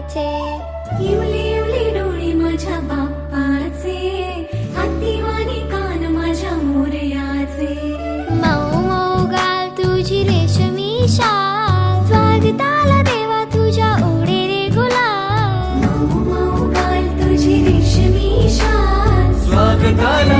देवाचे. इवली इवली डोळे माझ्या बाप्पाचे, हत्तीवाणी कान माझ्या मोरयाचे. मऊ मऊ गाल तुझी रेशमी शाल, स्वागताला देवा तुझ्या ओढे रे गुलाल. मऊ मऊ गाल तुझी रेशमी शाल, स्वागताला